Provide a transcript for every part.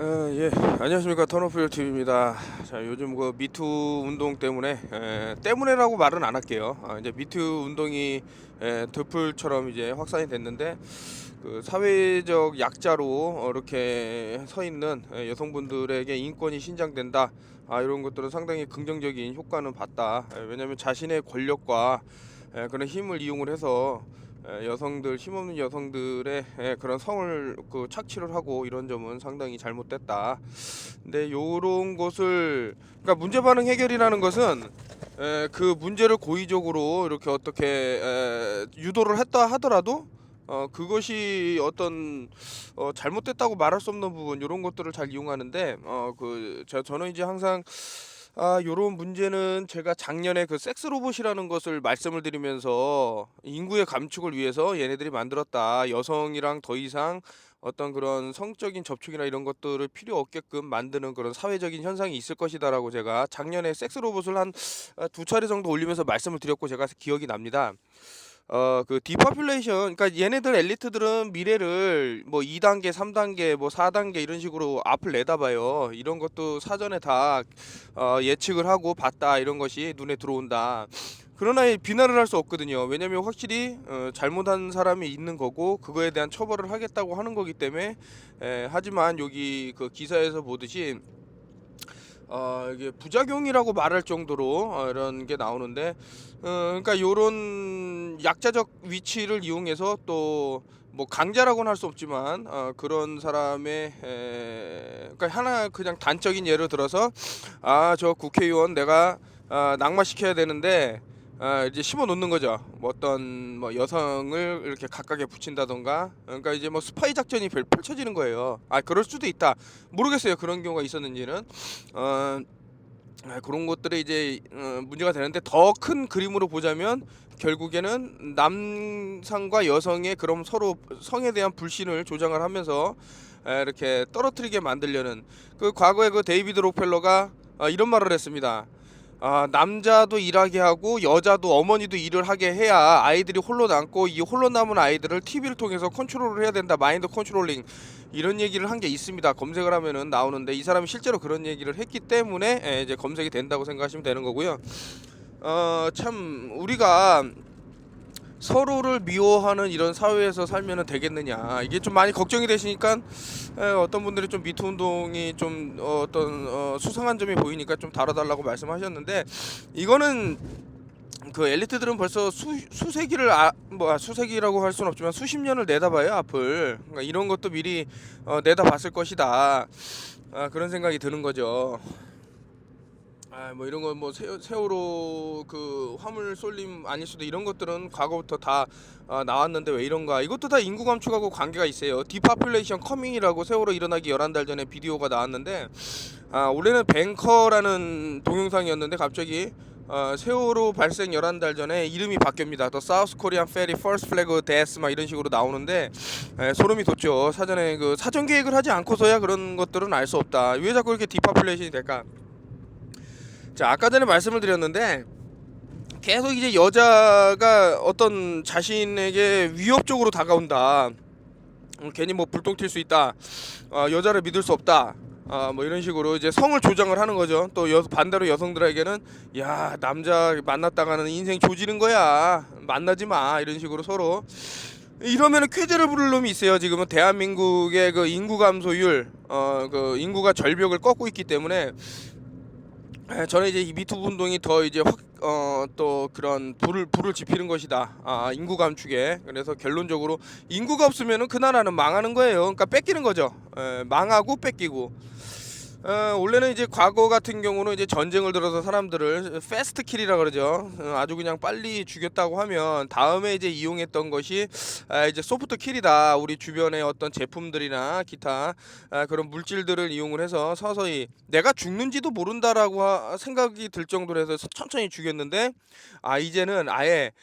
예, 안녕하십니까. 턴오프 TV입니다. 자, 요즘 그 미투 운동 때문에 때문에라고 말은 안 할게요. 이제 미투 운동이 드풀처럼 이제 확산이 됐는데 그 사회적 약자로 이렇게 서 있는 여성분들에게 인권이 신장된다. 이런 것들은 상당히 긍정적인 효과는 봤다. 왜냐하면 자신의 권력과 그런 힘을 이용을 해서 여성들, 힘없는 여성들의 그런 성을 그 착취를 하고 이런 점은 상당히 잘못됐다. 근데 요런 것을, 그러니까 문제 반응 해결이라는 것은 그 문제를 고의적으로 이렇게 어떻게 유도를 했다 하더라도 그것이 어떤 잘못됐다고 말할 수 없는 부분, 이런 것들을 잘 이용하는데 저는 이제 항상 요런 문제는 제가 작년에 그 섹스 로봇이라는 것을 말씀을 드리면서 인구의 감축을 위해서 얘네들이 만들었다. 여성이랑 더 이상 어떤 그런 성적인 접촉이나 이런 것들을 필요 없게끔 만드는 그런 사회적인 현상이 있을 것이다라고 제가 작년에 섹스 로봇을 한 두 차례 정도 올리면서 말씀을 드렸고, 제가 기억이 납니다. 그 디파퓰레이션, 그러니까 얘네들 엘리트들은 미래를 뭐 2단계, 3단계, 뭐 4단계 이런 식으로 앞을 내다봐요. 이런 것도 사전에 다 예측을 하고 봤다, 이런 것이 눈에 들어온다. 그러나 비난을 할 수 없거든요. 왜냐면 확실히 잘못한 사람이 있는 거고 그거에 대한 처벌을 하겠다고 하는 거기 때문에. 하지만 여기 그 기사에서 보듯이 이게 부작용이라고 말할 정도로 이런 게 나오는데, 그러니까 요런 약자적 위치를 이용해서 또 뭐 강자라고는 할 수 없지만 그런 사람의 그러니까 하나 그냥 단적인 예를 들어서, 저 국회의원 내가 낙마시켜야 되는데 이제 심어 놓는 거죠. 뭐 어떤 뭐 여성을 이렇게 각각에 붙인다던가, 그러니까 이제 뭐 스파이 작전이 펼쳐지는 거예요. 그럴 수도 있다. 모르겠어요. 그런 경우가 있었는지는. 어, 그런 것들이 이제 문제가 되는데, 더 큰 그림으로 보자면 결국에는 남성과 여성의 그런 서로 성에 대한 불신을 조장을 하면서 이렇게 떨어뜨리게 만들려는, 그 과거에 그 데이비드 록펠러가 이런 말을 했습니다. 남자도 일하게 하고 여자도 어머니도 일을 하게 해야 아이들이 홀로 남고, 이 홀로 남은 아이들을 TV를 통해서 컨트롤을 해야 된다. 마인드 컨트롤링, 이런 얘기를 한 게 있습니다. 검색을 하면은 나오는데, 이 사람이 실제로 그런 얘기를 했기 때문에 이제 검색이 된다고 생각하시면 되는 거고요. 참 우리가 서로를 미워하는 이런 사회에서 살면 되겠느냐, 이게 좀 많이 걱정이 되시니까 어떤 분들이 좀 미투 운동이 좀 어떤 수상한 점이 보이니까 좀 다뤄달라고 말씀하셨는데, 이거는 그 엘리트들은 벌써 수세기를 뭐 수세기라고 할 수는 없지만 수십 년을 내다봐요, 앞을. 그러니까 이런 것도 미리 내다봤을 것이다. 그런 생각이 드는 거죠. 뭐 이런 거 뭐 세월호 그 화물 쏠림 아닐 수도, 이런 것들은 과거부터 다 나왔는데 왜 이런가? 이것도 다 인구 감축하고 관계가 있어요. 디파퓰레이션 커밍이라고 세월호 일어나기 11달 전에 비디오가 나왔는데, 원래는 뱅커라는 동영상이었는데 갑자기 세월호 발생 11달 전에 이름이 바뀝니다. The South Korean Ferry First Flag Death 막 이런 식으로 나오는데, 소름이 돋죠. 사전에 그 사전 계획을 하지 않고서야 그런 것들은 알 수 없다. 왜 자꾸 이렇게 디파퓰레이션이 될까? 자, 아까 전에 말씀을 드렸는데, 계속 이제 여자가 어떤 자신에게 위협적으로 다가온다. 괜히 뭐 불똥 튈 수 있다. 여자를 믿을 수 없다. 뭐 이런 식으로 이제 성을 조장을 하는 거죠. 또 반대로 여성들에게는, 야, 남자 만났다가는 인생 조지는 거야. 만나지 마. 이런 식으로 서로. 이러면은 쾌재를 부를 놈이 있어요. 지금은 대한민국의 그 인구 감소율, 그 인구가 절벽을 꺾고 있기 때문에 저는 이제 이 미투 운동이 더 이제 또 그런 불을 지피는 것이다. 인구 감축에. 그래서 결론적으로 인구가 없으면은 그 나라는 망하는 거예요. 그러니까 뺏기는 거죠. 망하고 뺏기고. 원래는 이제 과거 같은 경우는 이제 전쟁을 들어서 사람들을 패스트 킬이라 그러죠. 아주 그냥 빨리 죽였다고 하면 다음에 이제 이용했던 것이 이제 소프트 킬이다. 우리 주변의 어떤 제품들이나 기타 그런 물질들을 이용을 해서 서서히 내가 죽는지도 모른다라고 생각이 들 정도로 해서 천천히 죽였는데, 이제는 아예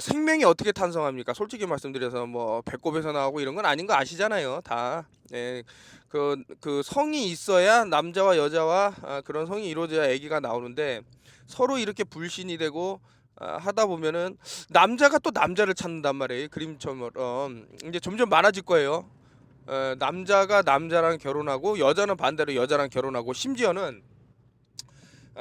생명이 어떻게 탄생합니까? 솔직히 말씀드려서 뭐 배꼽에서 나오고 이런 건 아닌 거 아시잖아요, 다. 예, 그 성이 있어야 남자와 여자와 그런 성이 이루어져야 아기가 나오는데, 서로 이렇게 불신이 되고 하다 보면은 남자가 또 남자를 찾는단 말이에요. 그림처럼 이제 점점 많아질 거예요. 남자가 남자랑 결혼하고 여자는 반대로 여자랑 결혼하고 심지어는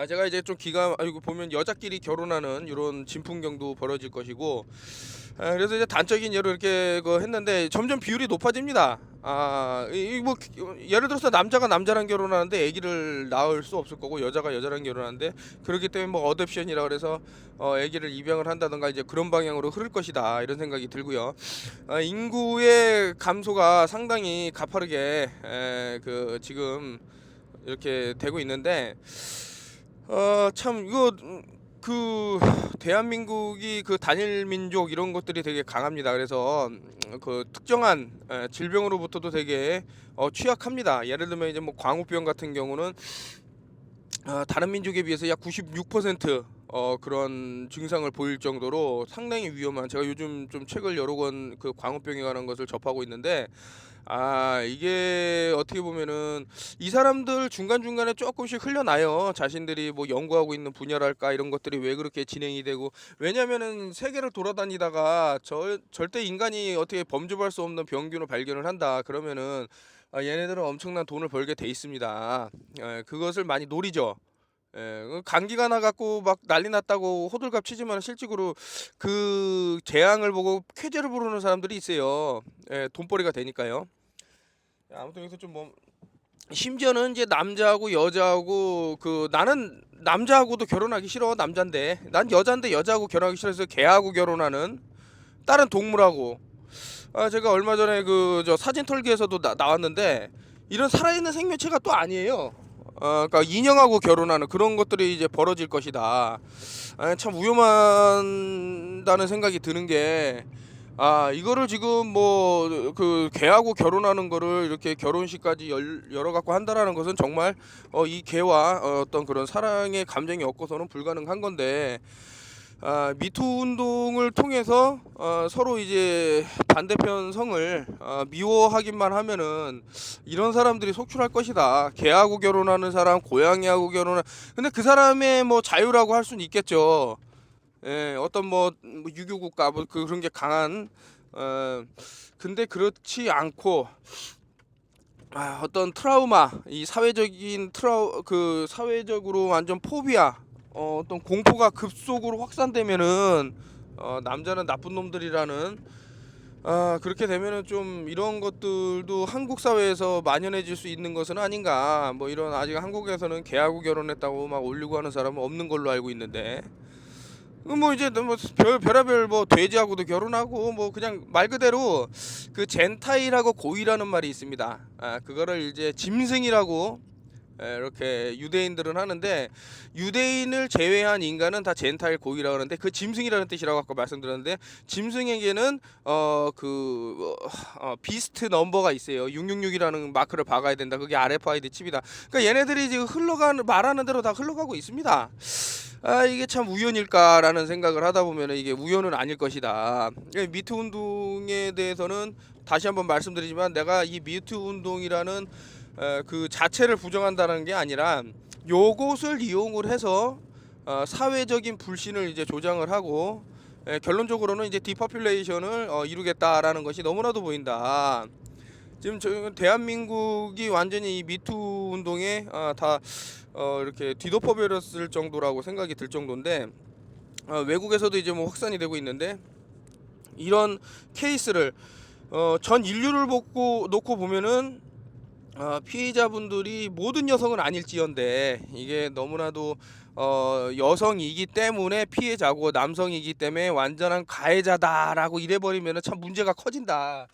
제가 이제 좀 이거 보면 여자끼리 결혼하는 이런 진풍경도 벌어질 것이고, 그래서 이제 단적인 예로 이렇게 했는데 점점 비율이 높아집니다. 뭐 예를 들어서 남자가 남자랑 결혼하는데 아기를 낳을 수 없을 거고, 여자가 여자랑 결혼하는데 그렇기 때문에 뭐 어댑션이라 그래서 아기를 입양을 한다든가 이제 그런 방향으로 흐를 것이다, 이런 생각이 들고요. 인구의 감소가 상당히 가파르게 지금 이렇게 되고 있는데, 참 이거 그 대한민국이 그 단일 민족 이런 것들이 되게 강합니다. 그래서 그 특정한 질병으로부터도 되게 취약합니다. 예를 들면 이제 뭐 광우병 같은 경우는 다른 민족에 비해서 약 96% 그런 증상을 보일 정도로 상당히 위험한, 제가 요즘 좀 책을 여러 권 그 광우병에 관한 것을 접하고 있는데, 이게 어떻게 보면은 이 사람들 중간중간에 조금씩 흘려나요. 자신들이 뭐 연구하고 있는 분야랄까, 이런 것들이 왜 그렇게 진행이 되고, 왜냐면은 세계를 돌아다니다가 절대 인간이 어떻게 범접할 수 없는 병균을 발견을 한다 그러면은 얘네들은 엄청난 돈을 벌게 돼 있습니다. 그것을 많이 노리죠. 감기가 나갖고 막 난리 났다고 호들갑 치지만 실질적으로 그 재앙을 보고 쾌재를 부르는 사람들이 있어요. 돈벌이가 되니까요. 아무튼 여기서 좀 뭐, 심지어는 이제 남자하고 여자하고 나는 남자하고도 결혼하기 싫어, 남잔데. 난 여잔데 여자하고 결혼하기 싫어서 개하고 결혼하는, 다른 동물하고. 제가 얼마 전에 저 사진 털기에서도 나왔는데, 이런 살아있는 생명체가 또 아니에요. 그러니까 인형하고 결혼하는 그런 것들이 이제 벌어질 것이다. 참 위험하다는 생각이 드는 게, 이거를 지금 뭐 그 개하고 결혼하는 거를 이렇게 결혼식까지 열어 갖고 한다라는 것은 정말 이 개와 어떤 그런 사랑의 감정이 없고서는 불가능한 건데, 미투 운동을 통해서 서로 이제 반대편 성을 미워하기만 하면은 이런 사람들이 속출할 것이다. 개하고 결혼하는 사람, 고양이하고 근데 그 사람의 뭐 자유라고 할 수는 있겠죠. 어떤 뭐 유교국가 뭐 그런 게 강한, 근데 그렇지 않고 어떤 트라우마, 이 사회적인 사회적으로 완전 포비아, 어떤 공포가 급속으로 확산되면은 남자는 나쁜 놈들이라는, 그렇게 되면은 좀 이런 것들도 한국 사회에서 만연해질 수 있는 것은 아닌가. 뭐 이런, 아직 한국에서는 개하고 결혼했다고 막 올리고 하는 사람은 없는 걸로 알고 있는데, 뭐 이제 뭐 별의별 뭐 돼지하고도 결혼하고, 뭐 그냥 말 그대로 그 젠타일하고 고이라는 말이 있습니다. 그거를 이제 짐승이라고 이렇게 유대인들은 하는데, 유대인을 제외한 인간은 다 젠타일 고이라고 하는데, 그 짐승이라는 뜻이라고 아까 말씀드렸는데, 짐승에게는 비스트 넘버가 있어요. 666이라는 마크를 박아야 된다. 그게 RFID 칩이다. 그러니까 얘네들이 지금 말하는 대로 다 흘러가고 있습니다. 이게 참 우연일까라는 생각을 하다 보면 이게 우연은 아닐 것이다. 미투 운동에 대해서는 다시 한번 말씀드리지만, 내가 이 미투 운동이라는 그 자체를 부정한다는 게 아니라, 요것을 이용을 해서 사회적인 불신을 이제 조장을 하고, 결론적으로는 이제 디퍼퓰레이션을 이루겠다라는 것이 너무나도 보인다. 지금 대한민국이 완전히 이 미투 운동에 다 이렇게 뒤덮어버렸을 정도라고 생각이 들 정도인데, 외국에서도 이제 뭐 확산이 되고 있는데, 이런 케이스를 전 인류를 놓고 보면은 피해자분들이 모든 여성은 아닐지언데, 이게 너무나도 여성이기 때문에 피해자고 남성이기 때문에 완전한 가해자다라고 이래버리면은 참 문제가 커진다.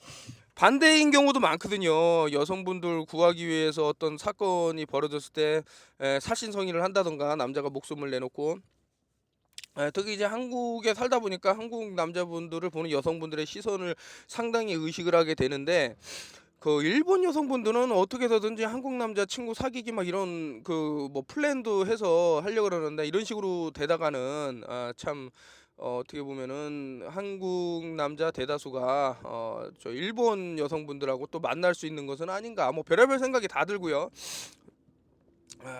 반대인 경우도 많거든요. 여성분들 구하기 위해서 어떤 사건이 벌어졌을 때 살신성의를 한다던가, 남자가 목숨을 내놓고, 특히 이제 한국에 살다 보니까 한국 남자분들을 보는 여성분들의 시선을 상당히 의식을 하게 되는데, 그 일본 여성분들은 어떻게 해서든지 한국 남자 친구 사귀기 막 이런 그 뭐 플랜도 해서 하려고 그러는데, 이런 식으로 되다가는 참 어떻게 보면은 한국 남자 대다수가 저 일본 여성분들하고 또 만날 수 있는 것은 아닌가, 뭐 별의별 생각이 다 들고요.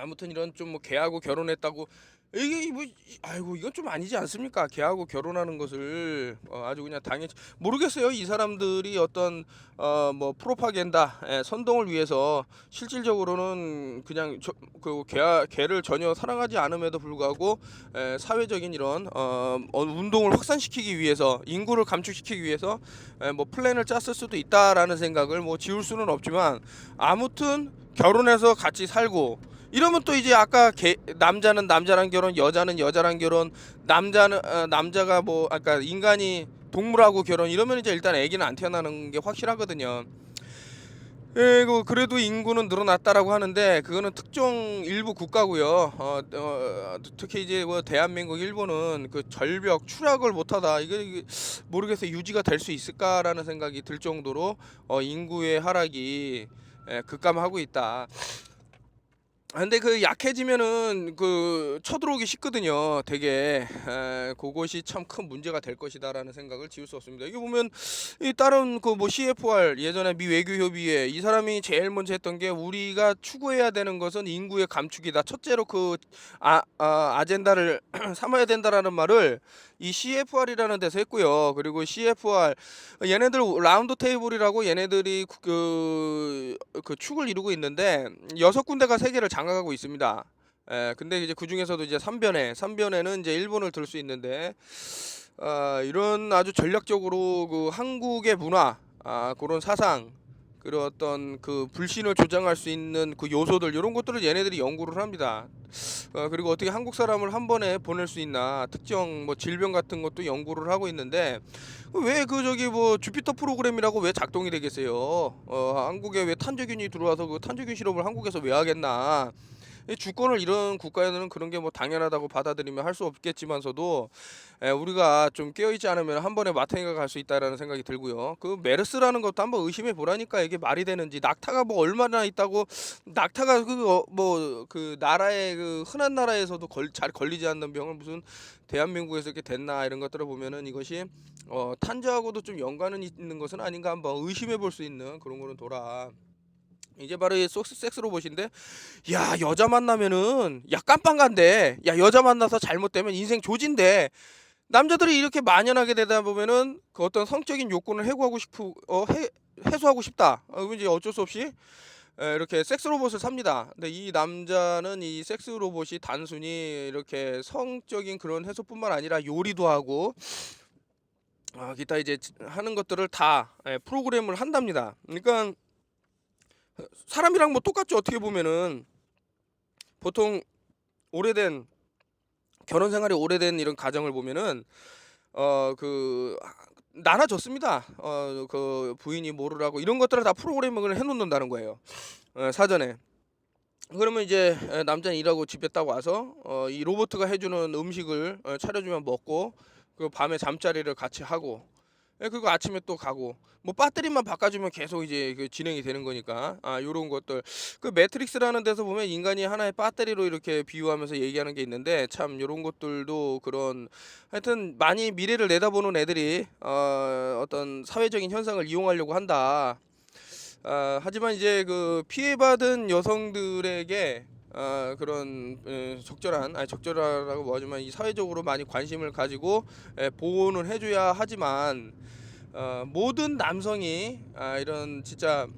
아무튼 이런 좀 뭐 개하고 결혼했다고 이게 뭐 아이고 이건 좀 아니지 않습니까? 걔하고 결혼하는 것을 아주 그냥 당연히 모르겠어요. 이 사람들이 어떤 뭐 프로파간다 선동을 위해서 실질적으로는 그냥 그 걔를 전혀 사랑하지 않음에도 불구하고 사회적인 이런 운동을 확산시키기 위해서 인구를 감축시키기 위해서 뭐 플랜을 짰을 수도 있다라는 생각을 뭐 지울 수는 없지만 아무튼 결혼해서 같이 살고 이러면 또 이제 아까 남자는 남자랑 결혼, 여자는 여자랑 결혼, 남자는 남자가 뭐 아까 인간이 동물하고 결혼 이러면 이제 일단 아기는 안 태어나는 게 확실하거든요. 그래도 인구는 늘어났다라고 하는데 그거는 특정 일부 국가고요. 특히 이제 뭐 대한민국, 일본은 그 절벽 추락을 못하다 이게 모르겠어요. 유지가 될 수 있을까라는 생각이 들 정도로 인구의 하락이 급감하고 있다. 근데 그 약해지면은 그 쳐들어오기 쉽거든요. 되게 그것이 참 큰 문제가 될 것이다라는 생각을 지울 수 없습니다. 이게 보면 이 다른 그 뭐 CFR 예전에 미 외교 협의회 이 사람이 제일 먼저 했던 게 우리가 추구해야 되는 것은 인구의 감축이다. 첫째로 그 아젠다를 삼아야 된다라는 말을 이 CFR이라는 데서 했고요. 그리고 CFR 얘네들 라운드 테이블이라고 얘네들이 그 축을 이루고 있는데 6군데가 세계를 장악하고 있습니다. 근데 이제 그 중에서도 이제 3변에는 이제 일본을 들 수 있는데 이런 아주 전략적으로 그 한국의 문화, 그런 사상, 그런 어떤 그 불신을 조장할 수 있는 그 요소들 이런 것들을 얘네들이 연구를 합니다. 그리고 어떻게 한국 사람을 한 번에 보낼 수 있나 특정 뭐 질병 같은 것도 연구를 하고 있는데 왜 그 저기 뭐 주피터 프로그램이라고 왜 작동이 되겠어요? 한국에 왜 탄저균이 들어와서 그 탄저균 실험을 한국에서 왜 하겠나? 이 주권을 이런 국가에는 그런 게 뭐 당연하다고 받아들이면 할 수 없겠지만서도 우리가 좀 깨어있지 않으면 한 번에 마탱이가 갈 수 있다라는 생각이 들고요. 그 메르스라는 것도 한번 의심해 보라니까 이게 말이 되는지 낙타가 뭐 얼마나 있다고 낙타가 그 뭐 그 나라의 그 흔한 나라에서도 잘 걸리지 않는 병을 무슨 대한민국에서 이렇게 됐나 이런 것들을 보면은 이것이 탄저하고도 좀 연관은 있는 것은 아닌가 한번 의심해 볼 수 있는 그런 거는 돌아. 이제 바로 이 섹스 로봇인데 야 여자 만나면은 야 깜빵간데 야 여자 만나서 잘못되면 인생 조진데 남자들이 이렇게 만연하게 되다 보면은 그 어떤 성적인 욕구를 해고하고 싶고 해소하고 싶다. 그럼 이제 어쩔 수 없이 이렇게 섹스 로봇을 삽니다. 근데 이 남자는 이 섹스 로봇이 단순히 이렇게 성적인 그런 해소뿐만 아니라 요리도 하고 기타 이제 하는 것들을 다 프로그램을 한답니다. 그러니까 사람이랑 뭐 똑같죠. 어떻게 보면은 보통 오래된 결혼 생활이 오래된 이런 가정을 보면은 그 나눠줬습니다. 그 부인이 모르라고 이런 것들을 다 프로그래밍을 해놓는다는 거예요. 사전에. 그러면 이제 남자는 일하고 집에 딱 와서 이 로봇가 해주는 음식을 차려주면 먹고 그 밤에 잠자리를 같이 하고 그리고 아침에 또 가고 뭐 배터리만 바꿔주면 계속 이제 그 진행이 되는 거니까 요런 것들 그 매트릭스라는 데서 보면 인간이 하나의 배터리로 이렇게 비유하면서 얘기하는 게 있는데 참 요런 것들도 그런 하여튼 많이 미래를 내다보는 애들이 어떤 사회적인 현상을 이용하려고 한다. 하지만 이제 그 피해받은 여성들에게 그런 적절한 아니 적절하라고 뭐하지만 이 사회적으로 많이 관심을 가지고 보호는 해줘야 하지만 모든 남성이 이런 진짜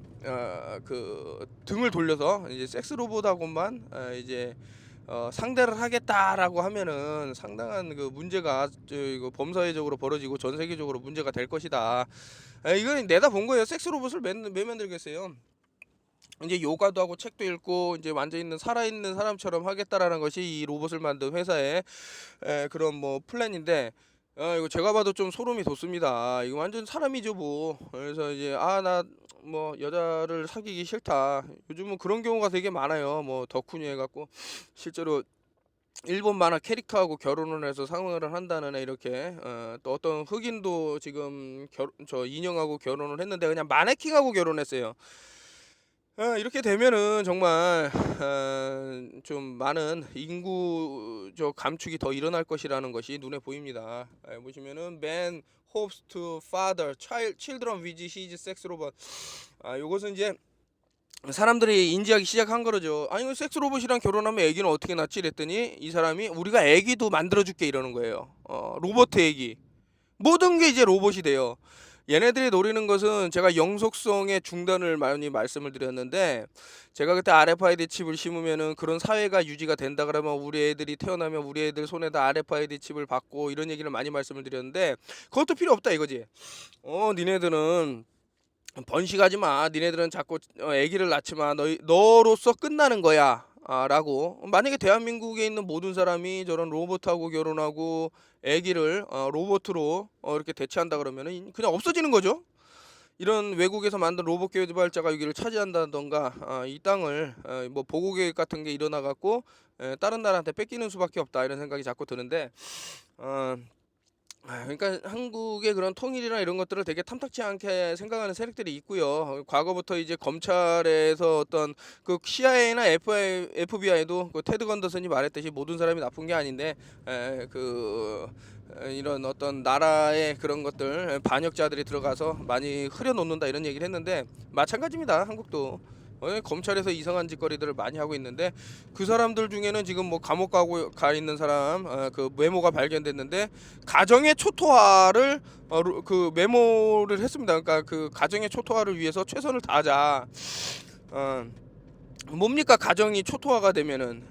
그 등을 돌려서 이제 섹스 로봇하고만 이제 상대를 하겠다라고 하면은 상당한 그 문제가 이거 범사회적으로 벌어지고 전 세계적으로 문제가 될 것이다. 이건 내다 본 거예요. 섹스 로봇을 왜 만들겠어요? 이제 요가도 하고 책도 읽고 이제 완전 있는 살아있는 사람처럼 하겠다라는 것이 이 로봇을 만든 회사의 그런 뭐 플랜인데 이거 제가 봐도 좀 소름이 돋습니다. 이거 완전 사람이죠 뭐. 그래서 이제 나 뭐 여자를 사귀기 싫다. 요즘은 그런 경우가 되게 많아요. 뭐 덕후니 해갖고 실제로 일본 만화 캐릭터하고 결혼을 해서 상응을 한다는 애 이렇게 또 어떤 흑인도 지금 저 인형하고 결혼을 했는데 그냥 마네킹하고 결혼했어요. 이렇게 되면은 정말 좀 많은 인구적 감축이 더 일어날 것이라는 것이 눈에 보입니다. 보시면은 Man hopes to father children with his sex robot. 요것은 이제 사람들이 인지하기 시작한 거죠. 아니 섹스 로봇이랑 결혼하면 애기는 어떻게 낳지? 이랬더니 이 사람이 우리가 애기도 만들어줄게 이러는 거예요. 로봇 애기. 모든 게 이제 로봇이 돼요. 얘네들이 노리는 것은 제가 영속성의 중단을 많이 말씀을 드렸는데, 제가 그때 RFID 칩을 심으면은 그런 사회가 유지가 된다 그러면 우리 애들이 태어나면 우리 애들 손에다 RFID 칩을 받고 이런 얘기를 많이 말씀을 드렸는데, 그것도 필요 없다 이거지. 니네들은 번식하지 마. 니네들은 자꾸 아기를 낳지 마. 너로서 끝나는 거야. 라고. 만약에 대한민국에 있는 모든 사람이 저런 로봇하고 결혼하고 아기를 로봇으로 이렇게 대체한다 그러면은 그냥 없어지는 거죠. 이런 외국에서 만든 로봇 개발자가 여기를 차지한다던가 이 땅을 뭐 보고 계획 같은 게 일어나 갖고 다른 나라한테 뺏기는 수밖에 없다 이런 생각이 자꾸 드는데, 그러니까 한국의 그런 통일이나 이런 것들을 되게 탐탁치 않게 생각하는 세력들이 있고요. 과거부터 이제 검찰에서 어떤 그 CIA나 FBI도 그 테드 건더슨이 말했듯이 모든 사람이 나쁜 게 아닌데, 이런 어떤 나라의 그런 것들 반역자들이 들어가서 많이 흐려놓는다 이런 얘기를 했는데, 마찬가지입니다. 한국도 검찰에서 이상한 짓거리들을 많이 하고 있는데, 그 사람들 중에는 지금 뭐 감옥 가 있는 사람 그 메모가 발견됐는데, 가정의 초토화를 그 메모를 했습니다. 그러니까 그 가정의 초토화를 위해서 최선을 다하자. 뭡니까 가정이 초토화가 되면은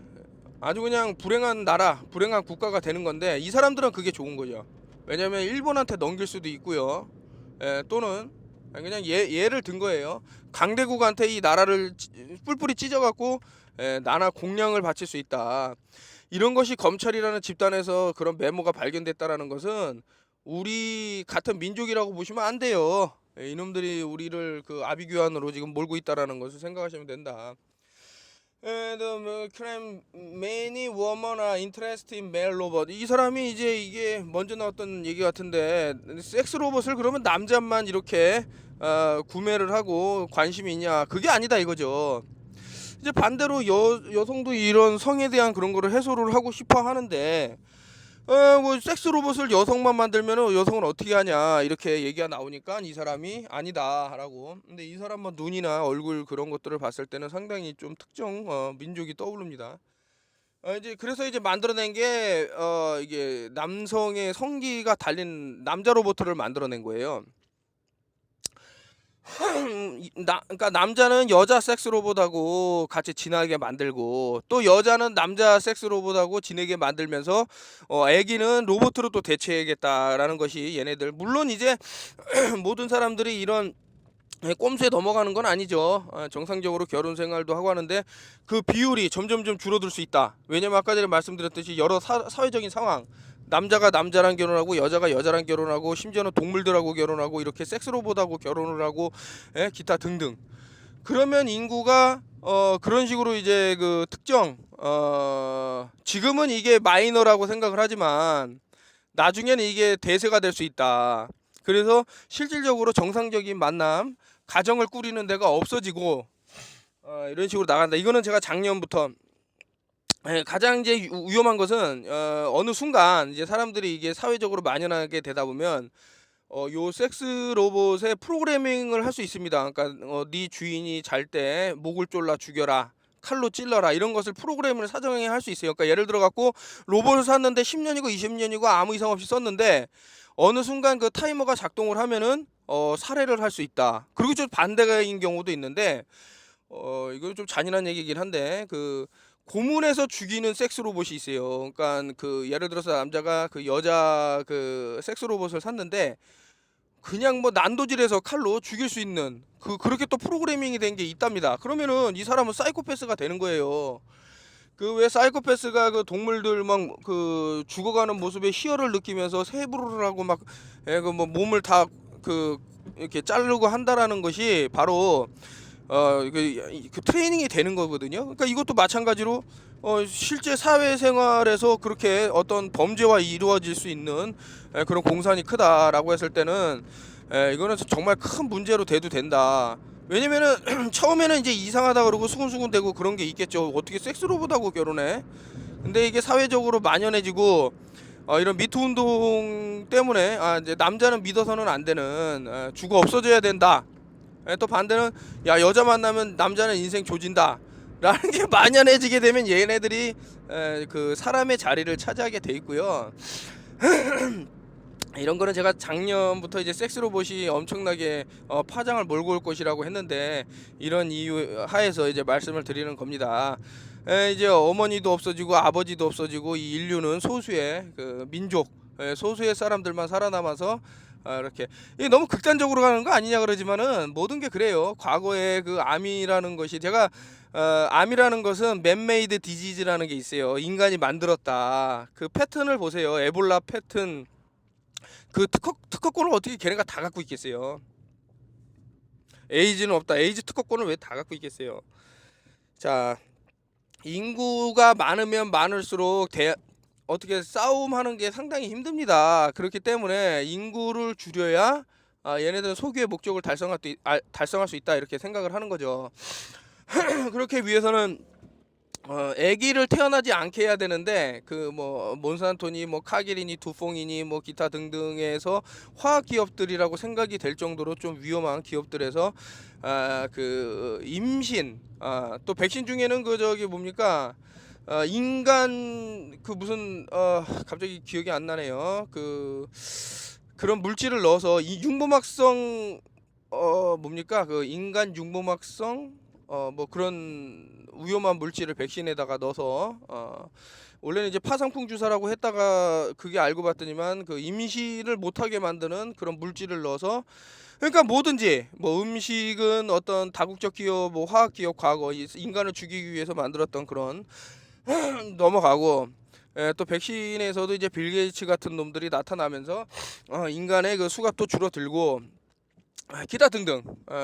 아주 그냥 불행한 나라, 불행한 국가가 되는 건데, 이 사람들은 그게 좋은 거죠. 왜냐면 일본한테 넘길 수도 있고요. 또는 그냥 예를 든 거예요. 강대국한테 이 나라를 뿔뿔이 찢어갖고 나라 공량을 바칠 수 있다. 이런 것이 검찰이라는 집단에서 그런 메모가 발견됐다라는 것은 우리 같은 민족이라고 보시면 안 돼요. 이놈들이 우리를 그 아비규환으로 지금 몰고 있다라는 것을 생각하시면 된다. The crime many women are interested in male robot. 이 사람이 이제 이게 먼저 나왔던 얘기 같은데, 섹스 로봇을 그러면 남자만 이렇게 구매를 하고 관심이 있냐? 그게 아니다 이거죠. 이제 반대로 여성도 이런 성에 대한 그런 거를 해소를 하고 싶어 하는데, 뭐 섹스 로봇을 여성만 만들면 여성은 어떻게 하냐 이렇게 얘기가 나오니까 이 사람이 아니다라고. 근데 이 사람 뭐 눈이나 얼굴 그런 것들을 봤을 때는 상당히 좀 특정 민족이 떠오릅니다. 이제 그래서 이제 만들어낸 게 이게 남성의 성기가 달린 남자 로봇을 만들어낸 거예요. 그러니까 남자는 여자 섹스 로봇하고 같이 지나게 만들고, 또 여자는 남자 섹스 로봇하고 지내게 만들면서 애기는 로봇으로 또 대체해야겠다라는 것이 얘네들. 물론 이제 모든 사람들이 이런 꼼수에 넘어가는 건 아니죠. 정상적으로 결혼 생활도 하고 하는데 그 비율이 점점점 줄어들 수 있다. 왜냐면 아까 전에 말씀드렸듯이 여러 사회적인 상황, 남자가 남자랑 결혼하고 여자가 여자랑 결혼하고 심지어는 동물들하고 결혼하고 이렇게 섹스 로봇하고 결혼을 하고 기타 등등. 그러면 인구가 그런 식으로 이제 그 특정 지금은 이게 마이너라고 생각을 하지만 나중에는 이게 대세가 될 수 있다. 그래서 실질적으로 정상적인 만남, 가정을 꾸리는 데가 없어지고 이런 식으로 나간다. 이거는 제가 작년부터 가장 이제 위험한 것은 어느 순간 이제 사람들이 이게 사회적으로 만연하게 되다 보면 요 섹스 로봇의 프로그래밍을 할 수 있습니다. 그러니까 네 주인이 잘 때 목을 졸라 죽여라, 칼로 찔러라, 이런 것을 프로그램을 사정해 할 수 있어요. 그러니까 예를 들어 갖고 로봇을 샀는데 10년이고 20년이고 아무 이상 없이 썼는데 어느 순간 그 타이머가 작동을 하면은 살해를 할 수 있다. 그리고 좀 반대인 경우도 있는데 이건 좀 잔인한 얘기긴 한데, 그 고문해서 죽이는 섹스 로봇이 있어요. 그러니까 그 예를 들어서 남자가 그 여자 그 섹스 로봇을 샀는데 그냥 뭐 난도질해서 칼로 죽일 수 있는 그렇게 또 프로그래밍이 된 게 있답니다. 그러면은 이 사람은 사이코패스가 되는 거예요. 그 왜 사이코패스가 그 동물들 막 그 죽어가는 모습에 희열을 느끼면서 세부를 하고 막 그 뭐 몸을 다 그 이렇게 자르고 한다라는 것이 바로 그 트레이닝이 되는 거거든요. 그러니까 이것도 마찬가지로 실제 사회생활에서 그렇게 어떤 범죄와 이루어질 수 있는 그런 공산이 크다라고 했을 때는 이거는 정말 큰 문제로 돼도 된다. 왜냐면은 처음에는 이제 이상하다 그러고 수근수근 대고 그런 게 있겠죠. 어떻게 섹스 로봇하고 결혼해? 근데 이게 사회적으로 만연해지고 이런 미투 운동 때문에 이제 남자는 믿어서는 안 되는, 죽어 없어져야 된다. 또 반대는 야 여자 만나면 남자는 인생 조진다 라는 게 만연해지게 되면 얘네들이 그 사람의 자리를 차지하게 돼 있고요. 이런 거는 제가 작년부터 이제 섹스 로봇이 엄청나게 파장을 몰고 올 것이라고 했는데 이런 이유 하에서 이제 말씀을 드리는 겁니다. 이제 어머니도 없어지고 아버지도 없어지고 이 인류는 소수의 그 민족, 소수의 사람들만 살아남아서 이렇게 이게 너무 극단적으로 가는 거 아니냐 그러지만은 모든 게 그래요. 과거에 그 암이라는 것이 제가 암이라는 것은 맨메이드 디지즈라는 게 있어요. 인간이 만들었다. 그 패턴을 보세요. 에볼라 패턴. 그 특허권을 어떻게 걔네가 다 갖고 있겠어요? 에이즈는 없다. 에이즈 특허권을 왜 다 갖고 있겠어요? 자, 인구가 많으면 많을수록 어떻게 싸움하는 게 상당히 힘듭니다. 그렇기 때문에 인구를 줄여야 얘네들은 소규의 목적을 달성할 수 있다 이렇게 생각을 하는 거죠. 그렇게 위해서는 아기를 태어나지 않게 해야 되는데 그 뭐 몬산토니 뭐 카기리니 두퐁이니 뭐 기타 등등에서 화학 기업들이라고 생각이 될 정도로 좀 위험한 기업들에서 그 임신 또 백신 중에는 그 저기 뭡니까 인간 그 무슨 갑자기 기억이 안 나네요. 그런 물질을 넣어서 이 융보막성 뭡니까 그 인간 융보막성 뭐 그런 위험한 물질을 백신에다가 넣어서 원래는 이제 파상풍 주사라고 했다가 그게 알고 봤더니만 그 임신을 못하게 만드는 그런 물질을 넣어서 그러니까 뭐든지 뭐 음식은 어떤 다국적 기업 뭐 화학 기업 과거 인간을 죽이기 위해서 만들었던 그런 넘어가고 또 백신에서도 이제 빌 게이츠 같은 놈들이 나타나면서 인간의 그 수가 또 줄어들고 기타 등등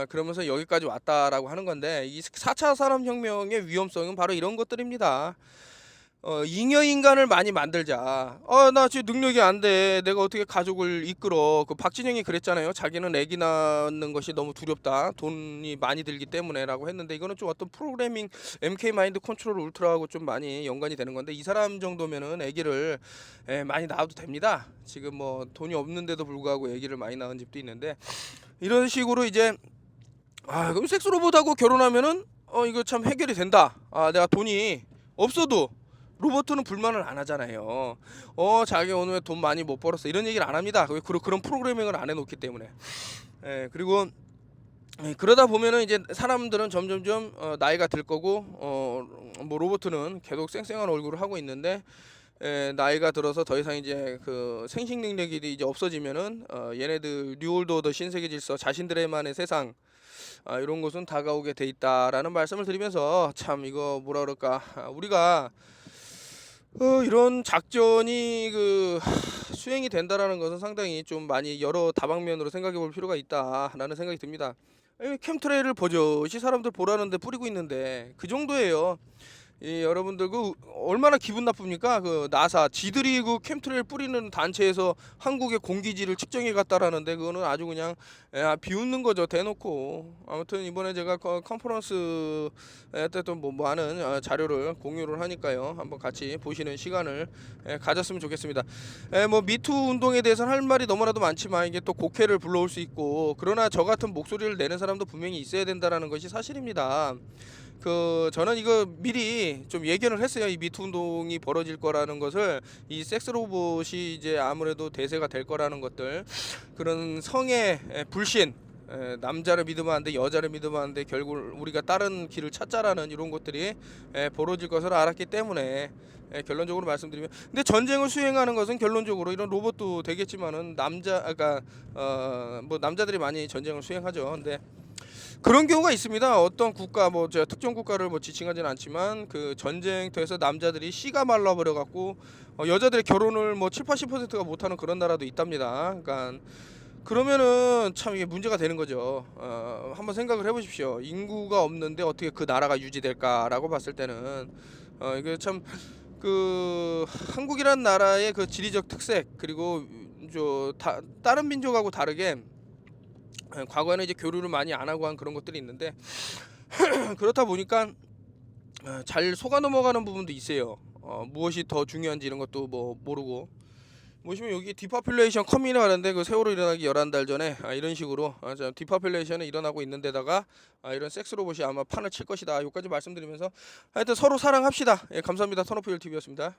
그러면서 여기까지 왔다라고 하는 건데 이 4차 산업혁명의 위험성은 바로 이런 것들입니다. 잉여 인간을 많이 만들자. 나 지금 능력이 안 돼. 내가 어떻게 가족을 이끌어. 그 박진영이 그랬잖아요. 자기는 아기 낳는 것이 너무 두렵다. 돈이 많이 들기 때문에라고 했는데 이거는 좀 어떤 프로그래밍 MK 마인드 컨트롤 울트라하고 좀 많이 연관이 되는 건데 이 사람 정도면은 아기를 많이 낳아도 됩니다. 지금 뭐 돈이 없는데도 불구하고 아기를 많이 낳은 집도 있는데 이런 식으로 이제 그럼 섹스 로봇하고 결혼하면은 이거 참 해결이 된다. 내가 돈이 없어도 로봇은 불만을 안 하잖아요. 자기 오늘 돈 많이 못 벌었어 이런 얘기를 안 합니다. 그런 프로그래밍을 안 해놓기 때문에. 그리고 그러다 보면은 이제 사람들은 점점점 나이가 들 거고 뭐 로봇은 계속 쌩쌩한 얼굴을 하고 있는데 나이가 들어서 더 이상 이제 그 생식 능력이 이제 없어지면은 얘네들 뉴월드 오더 신세계 질서 자신들의만의 세상 이런 것은 다가오게 돼 있다라는 말씀을 드리면서 참 이거 뭐라 그럴까 우리가 이런 작전이 수행이 된다라는 것은 상당히 좀 많이 여러 다방면으로 생각해 볼 필요가 있다라는 생각이 듭니다. 캠트레일을 버젓이 사람들 보라는데 뿌리고 있는데 그 정도예요. 여러분들 얼마나 기분 나쁩니까? 그 나사 지들이 그 캠트레일 뿌리는 단체에서 한국의 공기질을 측정해 갔다라는데 그거는 아주 그냥 비웃는 거죠 대놓고. 아무튼 이번에 제가 컨퍼런스 때 또 뭐 하는 자료를 공유를 하니까요 한번 같이 보시는 시간을 가졌으면 좋겠습니다. 뭐 미투 운동에 대해서는 할 말이 너무나도 많지만 이게 또 곡해를 불러올 수 있고 그러나 저 같은 목소리를 내는 사람도 분명히 있어야 된다라는 것이 사실입니다. 저는 이거 미리 좀 예견을 했어요. 이 미투 운동이 벌어질 거라는 것을 이 섹스 로봇이 이제 아무래도 대세가 될 거라는 것들 그런 성의 불신 남자를 믿으면 안 돼, 여자를 믿으면 안 돼, 결국 우리가 다른 길을 찾자라는 이런 것들이 벌어질 것을 알았기 때문에 결론적으로 말씀드리면 근데 전쟁을 수행하는 것은 결론적으로 이런 로봇도 되겠지만은 뭐 남자들이 많이 전쟁을 수행하죠. 근데 그런 경우가 있습니다. 어떤 국가 뭐 제가 특정 국가를 뭐 지칭하지는 않지만 그 전쟁터에서 남자들이 씨가 말라버려 갖고 여자들의 결혼을 뭐 7, 80%가 못하는 그런 나라도 있답니다. 그러니까 그러면은 참 이게 문제가 되는 거죠. 한번 생각을 해보십시오. 인구가 없는데 어떻게 그 나라가 유지될까라고 봤을 때는 이게 참 한국이란 나라의 그 지리적 특색 그리고 다른 민족하고 다르게 과거에는 이제 교류를 많이 안 하고 한 그런 것들이 있는데 그렇다 보니까 잘 속아 넘어가는 부분도 있어요. 무엇이 더 중요한지 이런 것도 뭐 모르고 보시면 여기 디파퓰레이션 컴이라 하는데 그 세월호 일어나기 11달 전에 이런 식으로 디파퓰레이션이 일어나고 있는 데다가 이런 섹스 로봇이 아마 판을 칠 것이다. 여기까지 말씀드리면서 하여튼 서로 사랑합시다. 예, 감사합니다. 턴오프 TV였습니다.